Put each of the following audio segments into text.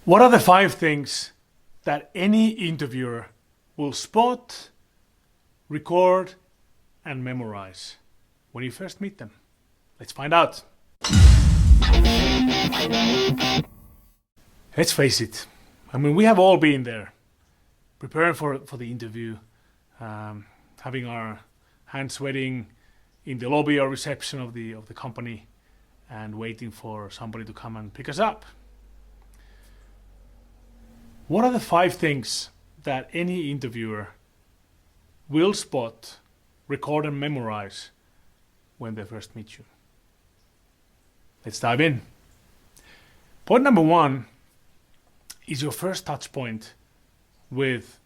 What are the 5 things that any interviewer will spot, record, and memorize when you first meet them? Let's find out. Let's face it. We have all been there, preparing for the interview, having our hands sweating in the lobby or reception of the company, and waiting for somebody to come and pick us up. What are the 5 things that any interviewer will spot, record, and memorize when they first meet you? Let's dive in. Point number 1 is your first touch point with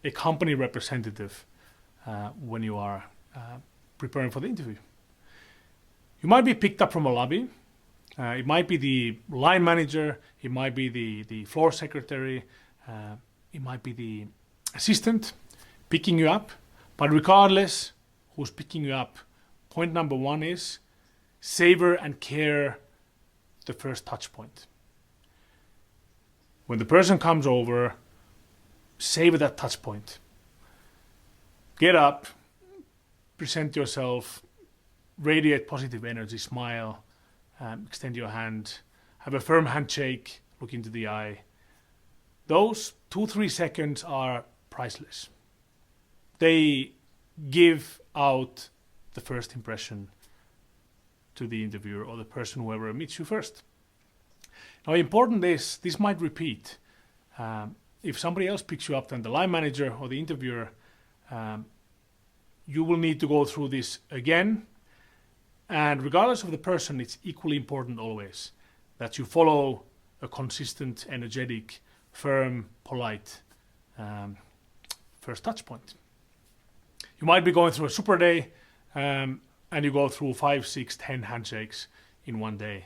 a company representative when you are preparing for the interview. You might be picked up from a lobby. It might be the line manager. It might be the floor secretary. It might be the assistant picking you up. But regardless who's picking you up, point number 1 is savor and care the first touch point. When the person comes over, savor that touch point. Get up, present yourself, radiate positive energy, smile, extend your hand, have a firm handshake, look into the eye. Those 2-3 seconds are priceless. They give out the first impression to the interviewer or the person whoever meets you first. Now, important is this might repeat. If somebody else picks you up, then the line manager or the interviewer, you will need to go through this again. And regardless of the person, it's equally important always that you follow a consistent, energetic, firm, polite first touch point. You might be going through a super day and you go through 5, 6, 10 handshakes in one day,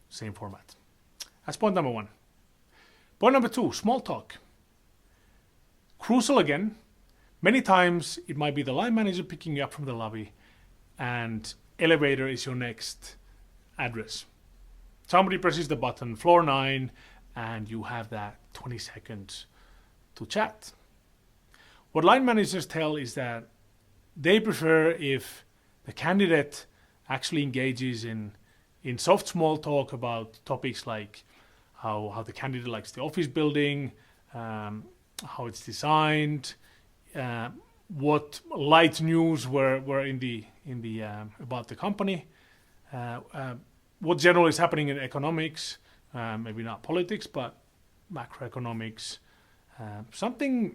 same format. That's point number 1. Point number 2, small talk. Crucial again. Many times it might be the line manager picking you up from the lobby and elevator is your next address. Somebody presses the button, floor 9, and you have that 20 seconds to chat. What line managers tell is that they prefer if the candidate actually engages in soft small talk about topics like how the candidate likes the office building, how it's designed, what light news were in the about the company, what generally is happening in economics, maybe not politics, but macroeconomics, something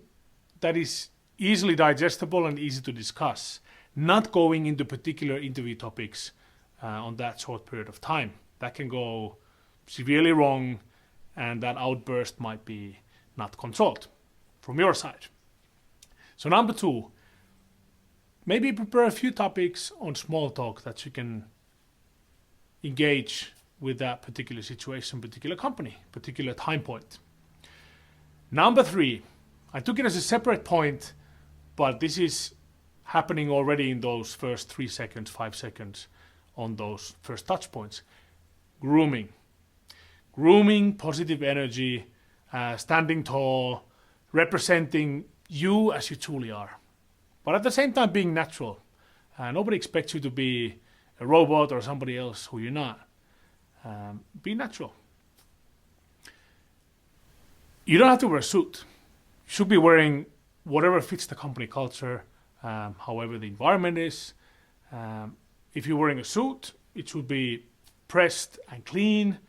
that is easily digestible and easy to discuss, not going into particular interview topics on that short period of time. That can go severely wrong, and that outburst might be not controlled from your side. So number 2, maybe prepare a few topics on small talk that you can engage with that particular situation, particular company, particular time point. Number 3, I took it as a separate point, but this is happening already in those first 3 seconds, 5 seconds on those first touch points. Grooming. Grooming, positive energy, standing tall, representing you as you truly are. But at the same time being natural. Nobody expects you to be a robot or somebody else who you're not. Be natural. You don't have to wear a suit. You should be wearing whatever fits the company culture, however the environment is. If you're wearing a suit, it should be pressed and clean.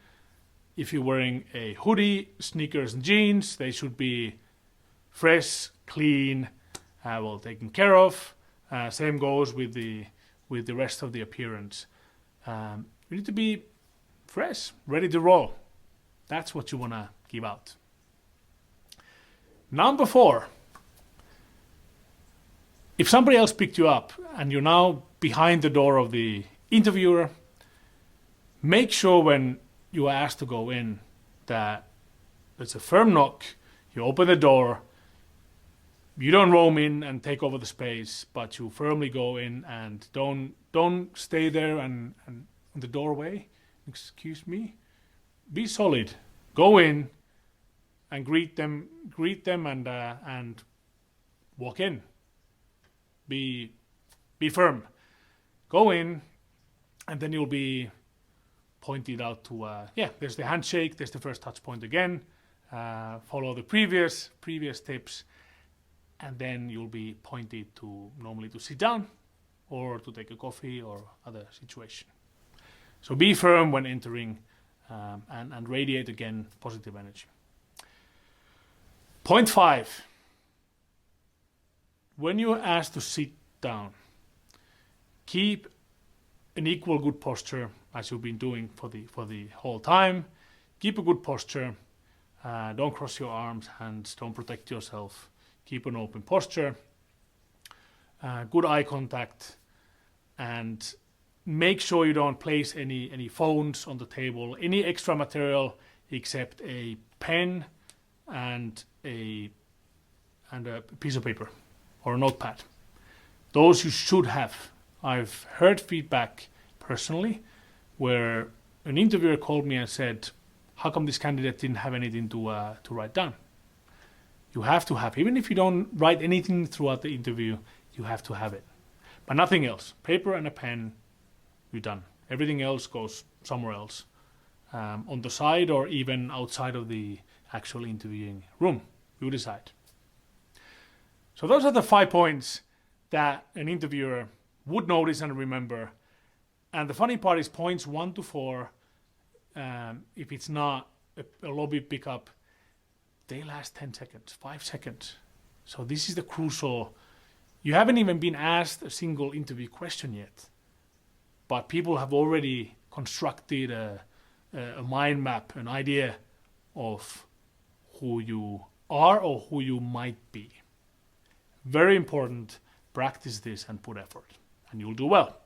If you're wearing a hoodie, sneakers and jeans, they should be fresh, clean, well taken care of. Same goes with the rest of the appearance. You need to be fresh, ready to roll. That's what you want to give out. Number 4, if somebody else picked you up and you're now behind the door of the interviewer, make sure when you are asked to go in that there's a firm knock, you open the door, you don't roam in and take over the space, but you firmly go in and don't stay there and in the doorway. Excuse me. Be solid. Go in and greet them and walk in. Be firm. Go in, and then you'll be pointed out to there's the handshake, there's the first touch point again. Follow the previous tips, and then you'll be pointed to normally to sit down or to take a coffee or other situation. So be firm when entering and radiate again positive energy. Point 5. When you're asked to sit down, keep an equal good posture as you've been doing for the whole time. Keep a good posture. Don't cross your arms, hands. Don't protect yourself. Keep an open posture. Good eye contact, and make sure you don't place any phones on the table, any extra material except a pen and a piece of paper or a notepad. Those you should have. I've heard feedback personally where an interviewer called me and said, how come this candidate didn't have anything to write down? You have to have, even if you don't write anything throughout the interview, you have to have it. But nothing else. Paper and a pen, you're done. Everything else goes somewhere else, on the side or even outside of the actual interviewing room. You decide. So those are the 5 points that an interviewer would notice and remember. And the funny part is points 1 to 4, if it's not a lobby pickup, they last 10 seconds, 5 seconds. So this is the crucial. You haven't even been asked a single interview question yet, but people have already constructed a mind map, an idea of who you are or who you might be. Very important. Practice this and put effort, and you'll do well.